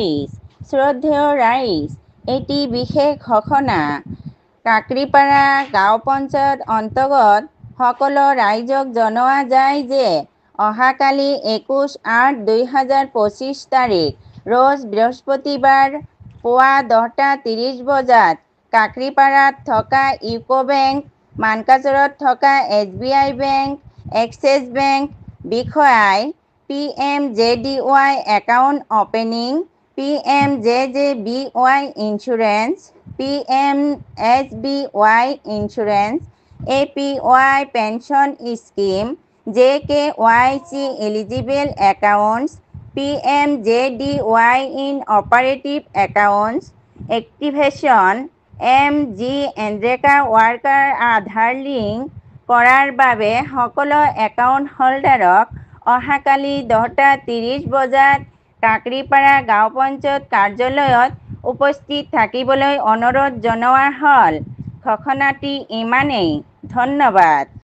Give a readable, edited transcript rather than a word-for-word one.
ৰাইজ, শ্ৰদ্ধেয় ৰাইজ, এটি বিশেষ ঘোষণা। কাকৰিপাৰা গাঁও পঞ্চায়ত অন্তৰ্গত সকলো ৰাইজক জনোৱা যায় যে অহাকালি 21/8/2025 তাৰিখ ৰোজ বৃহস্পতিবাৰ পুৱা 10:30 বজাত কাকৰিপাৰাত থকা ইউকো বেংক, মানকাচৰত থকা SBI বেংক, এক্সিছ বেংক বিষয়াই PMJDY account opening, PMJJBY insurance, PMSBY insurance, APY pension scheme, JKYC eligible accounts, PMJDY in operative accounts, activation, MGNREGA worker Aadhaar link কৰাৰ বাবে সকলো একাউণ্ট হোল্ডাৰক অহাকালি 10:30 বজাত কাকৰিপাৰা গাঁও পঞ্চায়ত কাৰ্যালয়ত উপস্থিত থাকিবলৈ অনুৰোধ জনোৱা হ'ল। ঘোষণাটি ইমানেই। ধন্যবাদ।